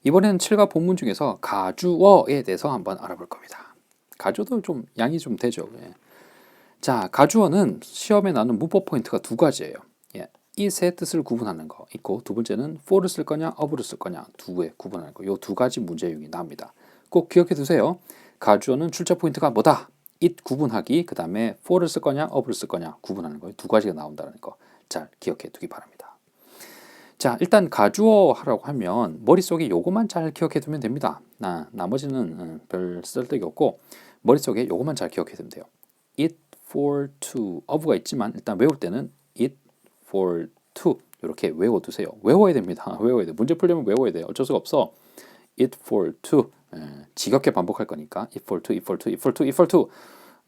이번에는 7과 본문 중에서 가주어에 대해서 한번 알아볼 겁니다. 가주어도 좀 양이 좀 되죠. 예. 자, 가주어는 시험에 나오는 문법 포인트가 두 가지예요. 예. it의 뜻을 구분하는 거 있고, 두 번째는 for를 쓸 거냐, of를 쓸 거냐 두에 구분하는 거. 이 두 가지 문제 유형이 나옵니다. 꼭 기억해 두세요. 가주어는 출제 포인트가 뭐다? it 구분하기, 그 다음에 for를 쓸 거냐, of를 쓸 거냐 구분하는 거. 두 가지가 나온다는 거 잘 기억해 두기 바랍니다. 자, 일단 가주어 하라고 하면 머릿속에 요것만 잘 기억해 두면 됩니다. 나머지는 별 쓸데기 없고 머릿속에 요것만 잘 기억해 두면 돼요. it for to, of가 있지만 일단 외울 때는 it for to 이렇게 외워두세요. 외워야 됩니다. 외워야 돼. 문제 풀려면 외워야 돼요. 어쩔 수가 없어. it for to 지겹게 반복할 거니까 it for to, it for to, it for to, it for to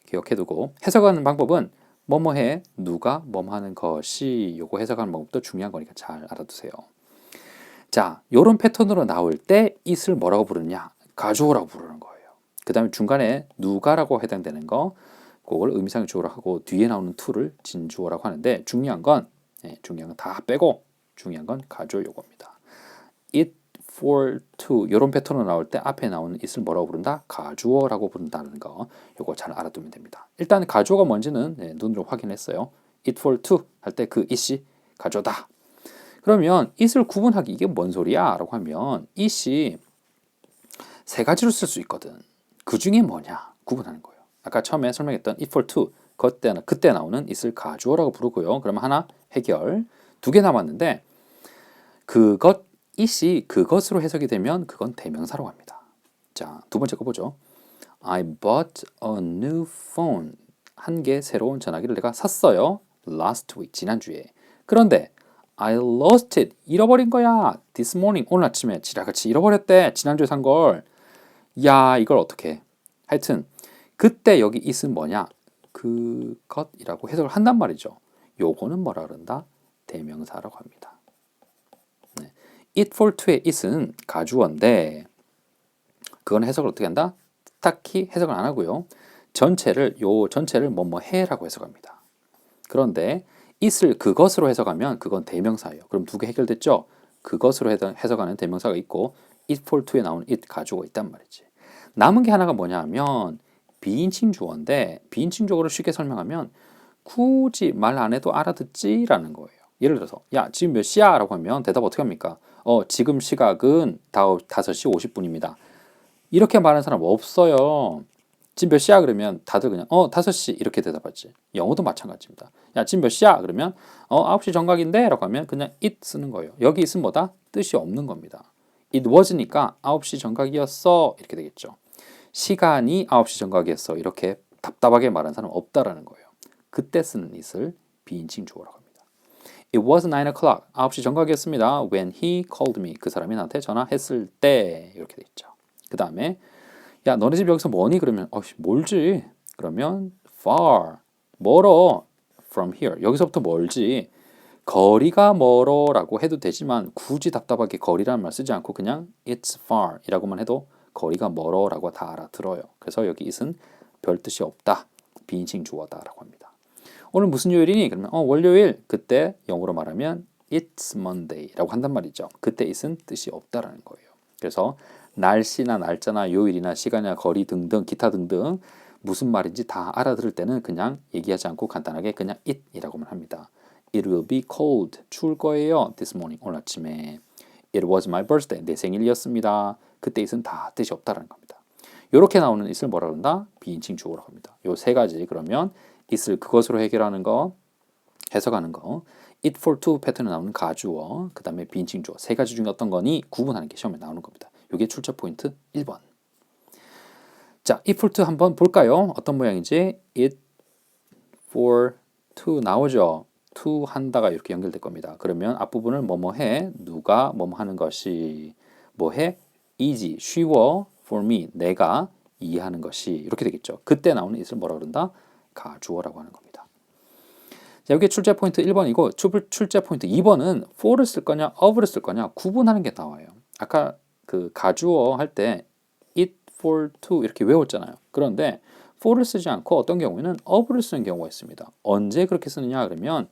기억해 두고 해석하는 방법은 뭐뭐해, 누가, 뭐뭐하는 것이 요거 해석하는 방법도 중요한 거니까 잘 알아두세요. 자, 요런 패턴으로 나올 때 it을 뭐라고 부르느냐? 가주어라고 부르는 거예요. 그 다음에 중간에 누가라고 해당되는 거 그걸 의미상의 주어로 하고 뒤에 나오는 to를 진주어라고 하는데 중요한 건 다 빼고 중요한 건 가주어 요겁니다. it for to 이런 패턴으로 나올 때 앞에 나오는 it을 뭐라고 부른다? 가주어라고 부른다는 거 요거 잘 알아두면 됩니다. 일단 가주어가 뭔지는 눈으로 확인했어요. it for to 할 때 그 it이 가주어다. 그러면 it을 구분하기 이게 뭔 소리야? 라고 하면 it이 세 가지로 쓸 수 있거든. 그 중에 뭐냐? 구분하는 거예요. 아까 처음에 설명했던 it for to 그때 나오는 it을 가주어라고 부르고요. 그러면 하나 해결. 두 개 남았는데 it이 그것으로 해석이 되면 그건 대명사로 갑니다. 자, 두 번째 거 보죠. I bought a new phone. 한 개 새로운 전화기를 내가 샀어요. Last week, 지난주에. 그런데 I lost it. 잃어버린 거야. This morning, 오늘 아침에 지라같이 잃어버렸대. 지난주에 산 걸. 야, 이걸 어떻게? 하여튼 그때 여기 it은 뭐냐? 그것이라고 해석을 한단 말이죠. 요거는 뭐라 그런다? 대명사라고 합니다. it for to의 it은 가주어인데 그건 해석을 어떻게 한다? 딱히 해석을 안 하고요. 전체를 뭐뭐 해라고 해석합니다. 그런데 it을 그것으로 해석하면 그건 대명사예요. 그럼 두 개 해결됐죠? 그것으로 해석하는 대명사가 있고 it for to에 나오는 it 가주어가 있단 말이지. 남은 게 하나가 뭐냐 하면 비인칭 주어인데 비인칭 주어를 쉽게 설명하면 굳이 말 안 해도 알아듣지라는 거예요. 예를 들어서 야 지금 몇 시야? 라고 하면 대답 어떻게 합니까? 지금 시각은 5시 50분입니다. 이렇게 말하는 사람 없어요. 지금 몇 시야? 그러면 다들 그냥 5시 이렇게 대답하지. 영어도 마찬가지입니다. 야 지금 몇 시야? 그러면 9시 정각인데? 라고 하면 그냥 it 쓰는 거예요. 여기 it은 뭐다? 뜻이 없는 겁니다. it was니까 9시 정각이었어 이렇게 되겠죠. 시간이 9시 정각이었어 이렇게 답답하게 말하는 사람 없다라는 거예요. 그때 쓰는 it을 비인칭 주어라고 합니다. It was 9 o'clock. 9시 정각이었습니다. When he called me. 그 사람이 나한테 전화했을 때 이렇게 돼 있죠. 그 다음에 야 너네 집 여기서 뭐니? 그러면 멀지. 그러면 far. 멀어. From here. 여기서부터 멀지. 거리가 멀어라고 해도 되지만 굳이 답답하게 거리라는 말 쓰지 않고 그냥 it's far 이라고만 해도 거리가 멀어라고 다 알아들어요. 그래서 여기 it은 별 뜻이 없다. 비인칭 주어다라고 합니다. 오늘 무슨 요일이니? 그러면 월요일. 그때 영어로 말하면 it's Monday라고 한단 말이죠. 그때 it은 뜻이 없다라는 거예요. 그래서 날씨나 날짜나 요일이나 시간이나 거리 등등 기타 등등 무슨 말인지 다 알아들을 때는 그냥 얘기하지 않고 간단하게 그냥 it이라고만 합니다. It will be cold. 추울 거예요. This morning. 오늘 아침에. It was my birthday. 내 생일이었습니다. 그때 it은 다 뜻이 없다라는 겁니다. 이렇게 나오는 it을 뭐라 그런다? 비인칭 주어라고 합니다. 요 세 가지 그러면 it을 그것으로 해결하는 거, 해석하는 거, it for to 패턴에 나오는 가주어, 그 다음에 비인칭 주어 세 가지 중에 어떤 거니 구분하는 게 시험에 나오는 겁니다. 이게 출제 포인트 1번. 자, it for to 한번 볼까요? 어떤 모양인지 it for to 나오죠. to 한다가 이렇게 연결될 겁니다. 그러면 앞부분을 뭐뭐 해, 누가 뭐뭐 하는 것이 뭐 해, easy, 쉬워, for me, 내가 이해하는 것이 이렇게 되겠죠. 그때 나오는 it을 뭐라 그런다? 가주어라고 하는 겁니다. 자, 여기 출제 포인트 1번이고 출제 포인트 2번은 for를 쓸 거냐, of를 쓸 거냐 구분하는 게 나와요. 아까 그 가주어 할 때 it for to 이렇게 외웠잖아요. 그런데 for를 쓰지 않고 어떤 경우에는 of를 쓰는 경우가 있습니다. 언제 그렇게 쓰느냐 그러면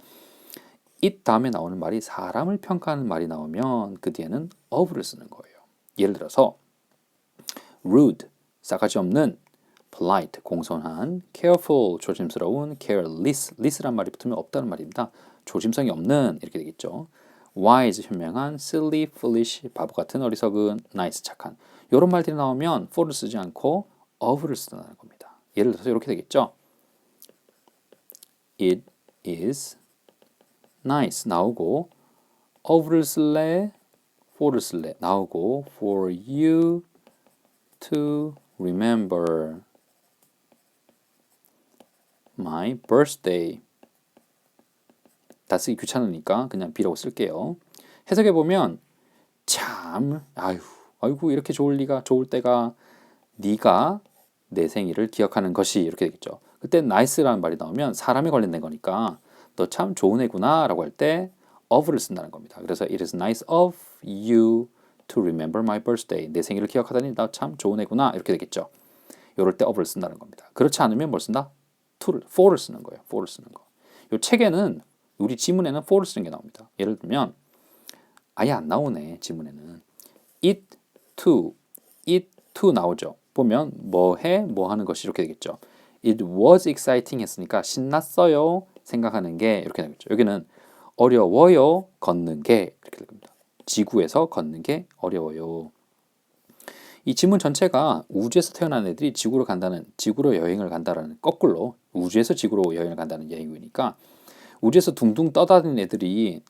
it 다음에 나오는 말이 사람을 평가하는 말이 나오면 그 뒤에는 of를 쓰는 거예요. 예를 들어서 rude, 싸가지 없는, polite, 공손한, careful, 조심스러운, careless, less란 말이 붙으면 없다는 말입니다. 조심성이 없는 이렇게 되겠죠. wise, 현명한, silly, foolish, 바보 같은, 어리석은, nice, 착한. 이런 말들이 나오면 for를 쓰지 않고 of를 쓴다는 겁니다. 예를 들어서 이렇게 되겠죠. It is nice 나오고 of를 쓸래, for를 쓸래 나오고 for you to remember my birthday. 다 쓰기 귀찮으니까 그냥 B라고 쓸게요. 해석해 보면 참 아이고 이렇게 좋을 때가 네가 내 생일을 기억하는 것이 이렇게 되겠죠. 그때 nice라는 말이 나오면 사람에 관련된 거니까 너 참 좋은 애구나 라고 할 때 of를 쓴다는 겁니다. 그래서 it is nice of you to remember my birthday. 내 생일을 기억하다니 나 참 좋은 애구나 이렇게 되겠죠. 이럴 때 of를 쓴다는 겁니다. 그렇지 않으면 뭘 쓴다? for를 쓰는 거예요. for를 쓰는 거. 이 책에는 우리 지문에는 for를 쓰는 게 나옵니다. 예를 들면 아예 안 나오네 지문에는 it to 나오죠. 보면 뭐 하는 것이 이렇게 되겠죠. It was exciting 했으니까 신났어요 생각하는 게 이렇게 되겠죠. 여기는 어려워요 걷는 게 이렇게 됩니다. 지구에서 걷는 게 어려워요. 이 지문 전체가 우주에서 태어난 애들이 지구로 여행을 간다라는 거꾸로 우주에서 지구로 여행을 간다는 얘기니까 우주에서 둥둥 떠다니는 애들이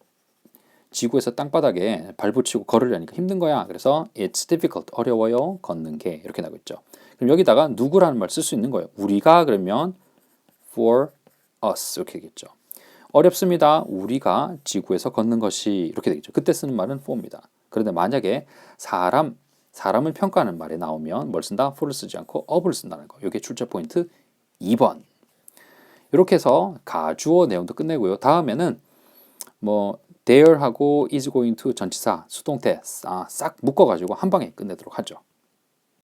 지구에서 땅바닥에 발붙이고 걸으려니까 힘든 거야. 그래서 it's difficult, 어려워요, 걷는 게 이렇게 나오고 있죠. 그럼 여기다가 누구라는 말 쓸 수 있는 거예요. 우리가 그러면 for us 이렇게 되겠죠. 어렵습니다. 우리가 지구에서 걷는 것이 이렇게 되겠죠. 그때 쓰는 말은 for입니다. 그런데 만약에 사람을 평가하는 말에 나오면 뭘 쓴다? for를 쓰지 않고 of를 쓴다는 거. 이게 출제 포인트 2번. 이렇게 해서 가주어 내용도 끝내고요. 다음에는 there하고 is going to 전치사, 수동태 싹 묶어가지고 한 방에 끝내도록 하죠.